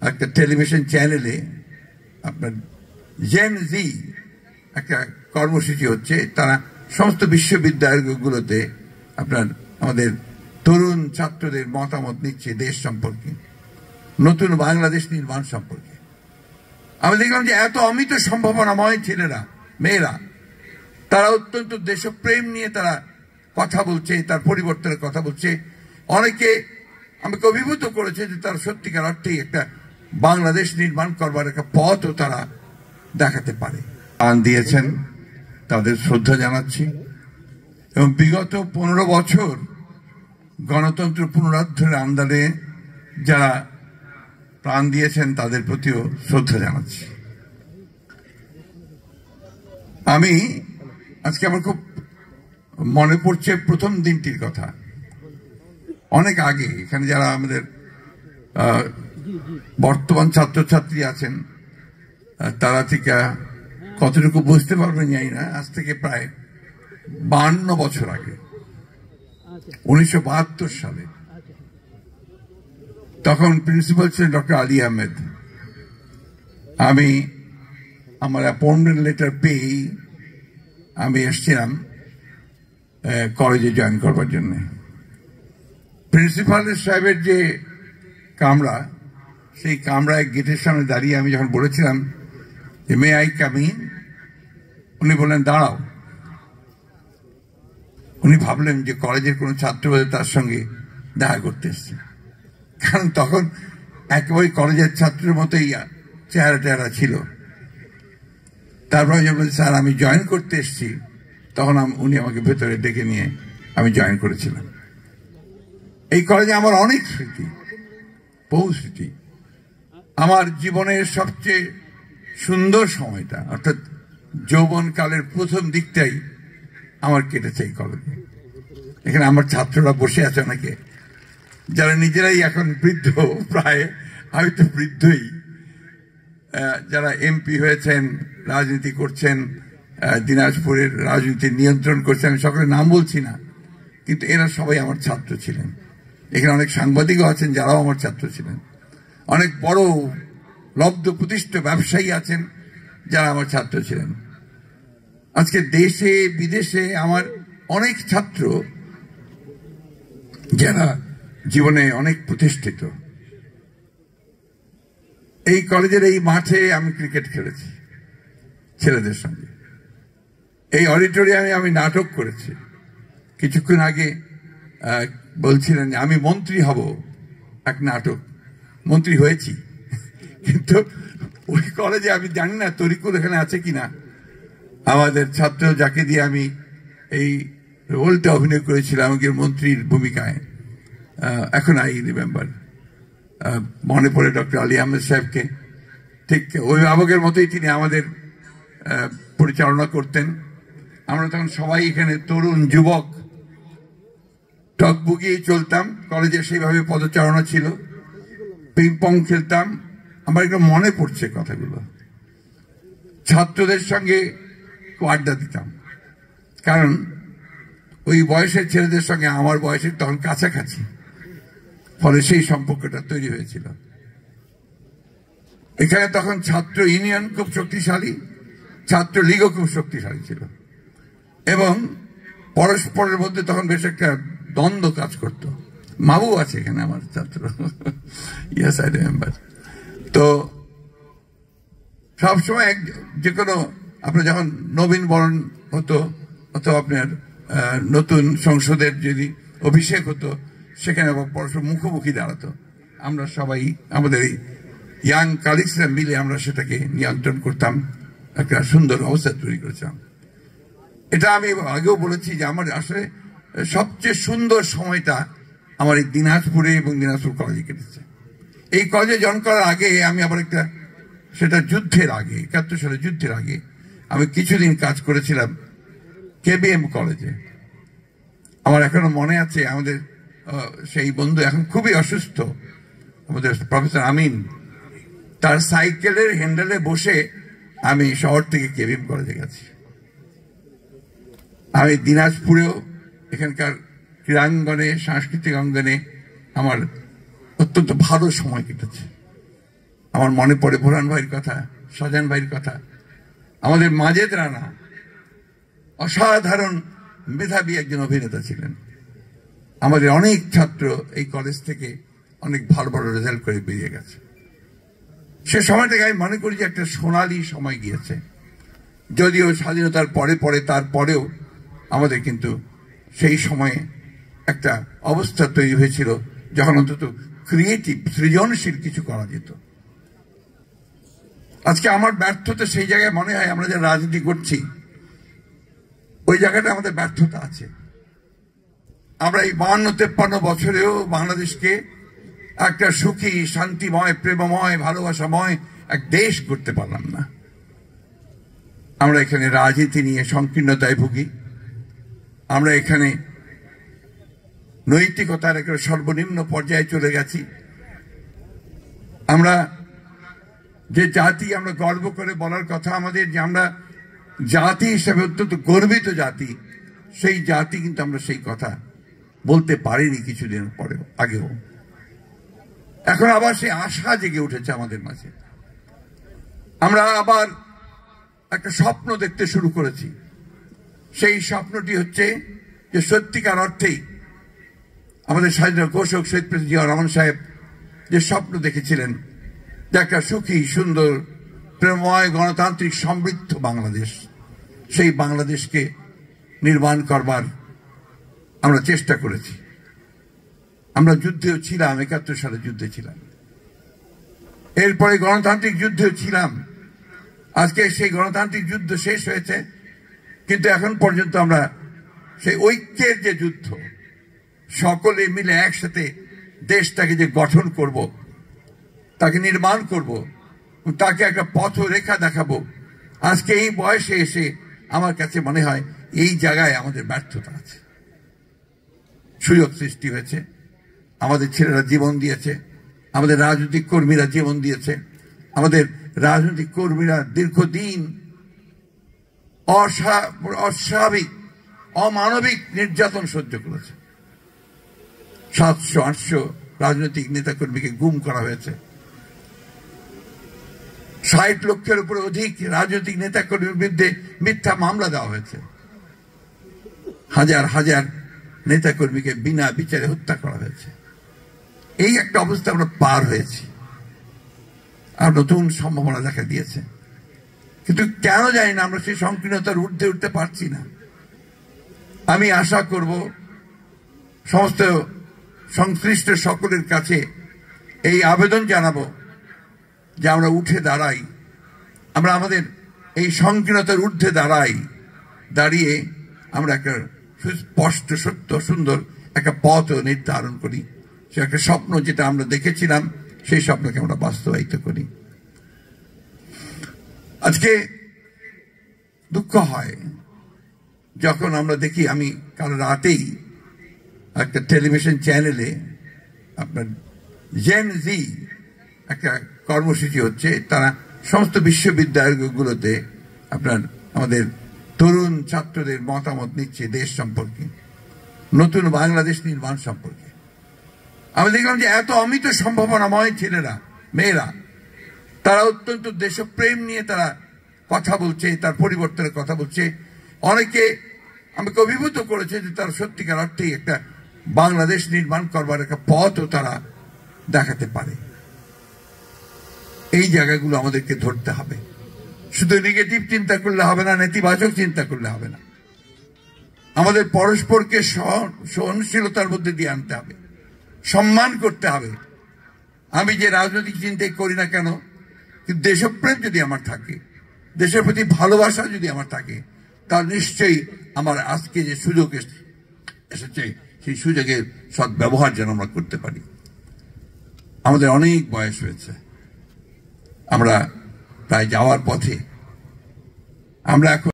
একটা টেলিভিশন চ্যানেলে আপনার জেন জি একটা কর্মসূচি হচ্ছে। তারা সমস্ত বিশ্ববিদ্যালয়গুলোতে আপনার আমাদের তরুণ ছাত্রদের মতামত নিচ্ছে দেশ সম্পর্কে, নতুন বাংলাদেশ নির্মাণ সম্পর্কে। আমি দেখলাম যে এত অমিত সম্ভাবনাময় ছেলেরা, মেয়েরা, তারা অত্যন্ত দেশপ্রেম নিয়ে তারা কথা বলছে, তার পরিবর্তনের কথা বলছে। অনেকে আমাকে অভিভূত করেছে যে তারা সত্যিকার অর্থেই একটা বাংলাদেশ নির্মাণ করবার একটা পথও তারা দেখাতে পারে। প্রাণ দিয়েছেন, তাদের শ্রদ্ধা জানাচ্ছি। এবং বিগত 15 বছর গণতন্ত্র পুনরুদ্ধারের আন্দোলনে যারা প্রাণ দিয়েছেন তাদের প্রতিও শ্রদ্ধা জানাচ্ছি। আমি আজকে আমার খুব মনে পড়ছে প্রথম দিনটির কথা। অনেক আগে এখানে যারা আমাদের বর্তমান ছাত্রছাত্রী আছেন তারা থেকে কতটুকু বুঝতে পারবেন জানি না, আজ থেকে প্রায় 52 বছর আগে 1972 সালে তখন প্রিন্সিপাল ছিলেন ডক্টর আলী আহমেদ। আমি আমার অ্যাপয়েন্টমেন্ট লেটার পেয়েই আমি এসেছিলাম কলেজে জয়েন করবার জন্য। প্রিন্সিপাল সাহেবের যে কামরা, সেই কামরায় গেটের সামনে দাঁড়িয়ে আমি যখন বলেছিলাম যে মে আই কাম ইন, উনি বললেন দাঁড়াও। উনি ভাবলেন যে কলেজের কোনো ছাত্র তার সঙ্গে দেখা করতে এসছে, কারণ তখন একেবারে কলেজের ছাত্রের মতোই চেহারা ছিল। তারপরে যখন স্যার আমি জয়েন করতে এসছি, তখন উনি আমাকে ভেতরে ডেকে নিয়ে আমি জয়েন করেছিলাম। এই কলেজে আমার অনেক স্মৃতি, বহু স্মৃতি। আমার জীবনের সবচেয়ে সুন্দর সময়টা অর্থাৎ যৌবনকালের প্রথম দিকটাই আমার কেটেছে এই কলেজে। এখানে আমার ছাত্ররা বসে আছে অনেকে, যারা নিজেরাই এখন বৃদ্ধ, প্রায় আমি তো বৃদ্ধই, যারা এমপি হয়েছেন, রাজনীতি করছেন, দিনাজপুরের রাজনীতি নিয়ন্ত্রণ করছেন। আমি সকলের নাম বলছি না, কিন্তু এরা সবাই আমার ছাত্র ছিলেন। এখানে অনেক সাংবাদিকও আছেন যারাও আমার ছাত্র ছিলেন। অনেক বড় লব্ধ প্রতিষ্ঠিত ব্যবসায়ী আছেন যারা আমার ছাত্র ছিলেন। আজকে দেশে বিদেশে আমার অনেক ছাত্র যারা জীবনে অনেক প্রতিষ্ঠিত। এই কলেজের এই মাঠে আমি ক্রিকেট খেলেছি ছেলেদের সঙ্গে। এই অডিটোরিয়ামে আমি নাটক করেছি। কিছুক্ষণ আগে বলছিলেন আমি মন্ত্রী হব, এক নাটক, মন্ত্রী হয়েছি। কিন্তু ওই কলেজে আমি জানি না তরিকুল এখানে আছে কিনা, আমাদের ছাত্র যাকে দিয়ে আমি এই রোলটা অভিনয় করেছিলাম আমাকে মন্ত্রীর ভূমিকায়, এখন আই রিমেম্বার, মনে পড়ে ডক্টর আলী আহমেদ সাহেবকে। ঠিক অভিভাবকের মতোই তিনি আমাদের পরিচালনা করতেন। আমরা তখন সবাই এখানে তরুণ যুবক টকবুকিয়ে চলতাম। কলেজে সেইভাবে পদচারণা ছিল, পিং পং খেলতাম। আমার একটু মনে পড়ছে কথাগুলো। ছাত্রদের সঙ্গে আড্ডা দিতাম, কারণ ওই বয়সের ছেলেদের সঙ্গে আমার বয়সের তখন কাছাকাছি, ফলে সেই সম্পর্কটা তৈরি হয়েছিল। এখানে তখন ছাত্র ইউনিয়ন খুব শক্তিশালী, ছাত্র লীগও খুব শক্তিশালী ছিল, এবং পরস্পরের মধ্যে তখন বেশ একটা দ্বন্দ্ব কাজ করত। মাবু আছে এখানে আমার ছাত্র, ইয়েস আই রিমেম্বার। তো সবসময় যে কোনো আপনার যখন নবীন বরণ হতো অথবা আপনার নতুন সংসদের যদি অভিষেক হতো, সেখানে আবার পরস্পর মুখোমুখি দাঁড়াতো। আমরা সবাই আমাদের এই ইয়াং কালিগসরা মিলে আমরা সেটাকে নিয়ন্ত্রণ করতাম, একটা সুন্দর অবস্থা তৈরি করেছিলাম। এটা আমি আগেও বলেছি যে আমার আসলে সবচেয়ে সুন্দর সময়টা আমার এই দিনাজপুরে এবং দিনাজপুর কলেজে কেটেছে। এই কলেজে জয়েন করার আগে আমি আবার একটা, সেটা যুদ্ধের আগে, 71 সালে যুদ্ধের আগে আমি কিছুদিন কাজ করেছিলাম কেবিএম কলেজে। আমার এখনো মনে আছে, আমাদের সেই বন্ধু এখন খুবই অসুস্থ, আমাদের প্রফেসর আমিন, তার সাইকেলের হ্যান্ডেলে বসে আমি শহর থেকে কেবিএম কলেজে গেছি। আমি দিনাজপুরেও এখানকার ক্রীড়াঙ্গনে, সাংস্কৃতিক অঙ্গনে আমার অত্যন্ত ভালো সময় কেটেছে। আমার মনে পড়ে বোরহান ভাইয়ের কথা, শাহজাহান ভাইয়ের কথা। আমাদের মাজেদ রানা অসাধারণ মেধাবী একজন অভিনেতা ছিলেন। আমাদের অনেক ছাত্র এই কলেজ থেকে অনেক ভালো ভালো রেজাল্ট করে বেরিয়ে গেছে। সে সময়টাকে আমি মনে করি যে একটা সোনালী সময় গিয়েছে। যদিও স্বাধীনতার পরে পরে তারপরেও আমাদের কিন্তু সেই সময়ে একটা অবস্থা তৈরি হয়েছিল যখন অন্তত ক্রিয়েটিভ সৃজনশীল কিছু করা যেত। আজকে আমার ব্যর্থতা সেই জায়গায় মনে হয় আমরা যে রাজনীতি করছি ওই জায়গাটা আমাদের ব্যর্থতা আছে। আমরা এই 52-53 বছরেও বাংলাদেশকে একটা সুখী, শান্তিময়, প্রেমময়, ভালোবাসাময় এক দেশ করতে পারলাম না। আমরা এখানে রাজনীতি নিয়ে সংকীর্ণতায় ভুগি। আমরা এখানে নৈতিকতার একটা সর্বনিম্ন পর্যায়ে চলে গেছি। আমরা যে জাতি, আমরা গর্ব করে বলার কথা আমাদের যে আমরা জাতি হিসেবে অত্যন্ত গর্বিত জাতি, সেই জাতি কিন্তু আমরা সেই কথা বলতে পারিনি কিছুদিন পরেও, আগেও। এখন আবার সেই আশা জেগে উঠেছে আমাদের মাঝে। আমরা আবার একটা স্বপ্ন দেখতে শুরু করেছি। সেই স্বপ্নটি হচ্ছে যে সত্যিকার অর্থেই আমাদের স্বাধীনতা ঘোষক শহীদ প্রেসিডেন্ট জিয়াউর রহমান সাহেব যে স্বপ্ন দেখেছিলেন যে একটা সুখী, সুন্দর, প্রেমময়, গণতান্ত্রিক, সমৃদ্ধ বাংলাদেশ, সেই বাংলাদেশকে নির্মাণ করবার আমরা চেষ্টা করেছি। আমরা যুদ্ধেও ছিলাম, 71 সালে যুদ্ধে ছিলাম, এরপরে গণতান্ত্রিক যুদ্ধেও ছিলাম। আজকে সেই গণতান্ত্রিক যুদ্ধ শেষ হয়েছে, কিন্তু এখন পর্যন্ত আমরা সেই ঐক্যের যে যুদ্ধ, সকলে মিলে একসাথে দেশটাকে যে গঠন করব, তাকে নির্মাণ করব, তাকে একটা পথরেখা দেখাবো, আজকে এই বয়সে এসে আমার কাছে মনে হয় এই জায়গায় আমাদের ব্যর্থতা আছে। সুযোগ সৃষ্টি হয়েছে, আমাদের ছেলেরা জীবন দিয়েছে, আমাদের রাজনৈতিক কর্মীরা জীবন দিয়েছে, আমাদের রাজনৈতিক কর্মীরা দীর্ঘদিন অস্বাভাবিক, অমানবিক নির্যাতন সহ্য করেছে। 700-800 রাজনৈতিক নেতাকর্মীকে গুম করা হয়েছে। 60 লক্ষের উপরে অধিক রাজনৈতিক নেতাকর্মীর বিরুদ্ধে মিথ্যা মামলা দেওয়া হয়েছে। হাজার হাজার নেতাকর্মীকে বিনা বিচারে হত্যা করা হয়েছে। এই একটা অবস্থা আমরা পার হয়েছি, আর নতুন সম্ভাবনা দেখা দিয়েছে। কিন্তু কেন জানি না আমরা সেই সংকীর্ণতার ঊর্ধ্বে উঠতে পারছি না। আমি আশা করব সমস্ত সংশ্লিষ্ট সকলের কাছে এই আবেদন জানাবো যে আমরা উঠে দাঁড়াই, আমরা আমাদের এই সংকীর্ণতার ঊর্ধ্বে দাঁড়িয়ে আমরা একটা সুস্পষ্ট, সত্য, সুন্দর একটা পথ নির্ধারণ করি। সে একটা স্বপ্ন যেটা আমরা দেখেছিলাম, সেই স্বপ্নকে আমরা বাস্তবায়িত করি। আজকে দুঃখ হয় যখন আমরা দেখি, আমি কাল রাতেই একটা টেলিভিশন চ্যানেলে আপনার জেন জি একটা কর্মসূচি হচ্ছে, তারা সমস্ত বিশ্ববিদ্যালয়গুলোতে আপনার আমাদের তরুণ ছাত্রদের মতামত নিচ্ছে দেশ সম্পর্কে, নতুন বাংলাদেশ নির্মাণ সম্পর্কে। আমি দেখলাম যে এত অমিত সম্ভাবনাময় ছেলেরা, মেয়েরা, তারা অত্যন্ত দেশপ্রেম নিয়ে তারা কথা বলছে, তার পরিবর্তনের কথা বলছে। অনেকে আমাকে অভিভূত করেছে যে তারা সত্যিকার অর্থেই একটা বাংলাদেশ নির্মাণ করবার একটা পথও তারা দেখাতে পারে। এই জায়গাগুলো আমাদেরকে ধরতে হবে। শুধু নেগেটিভ চিন্তা করলে হবে না, নেতিবাচক চিন্তা করলে হবে না। আমাদের পরস্পরকে সহনশীলতার মধ্যে দিয়ে আনতে হবে, সম্মান করতে হবে। আমি যে রাজনৈতিক চিন্তাই করি না কেন, কিন্তু দেশপ্রেম যদি আমার থাকে, দেশের প্রতি ভালোবাসা যদি আমার থাকে, তাহলে নিশ্চয়ই আমার আজকে যে সুযোগ এসেছে সেই সুযোগের সদ্ব্যবহার যেন আমরা করতে পারি। আমাদের অনেক বয়স হয়েছে, আমরা প্রায় যাওয়ার পথে। আমরা এখন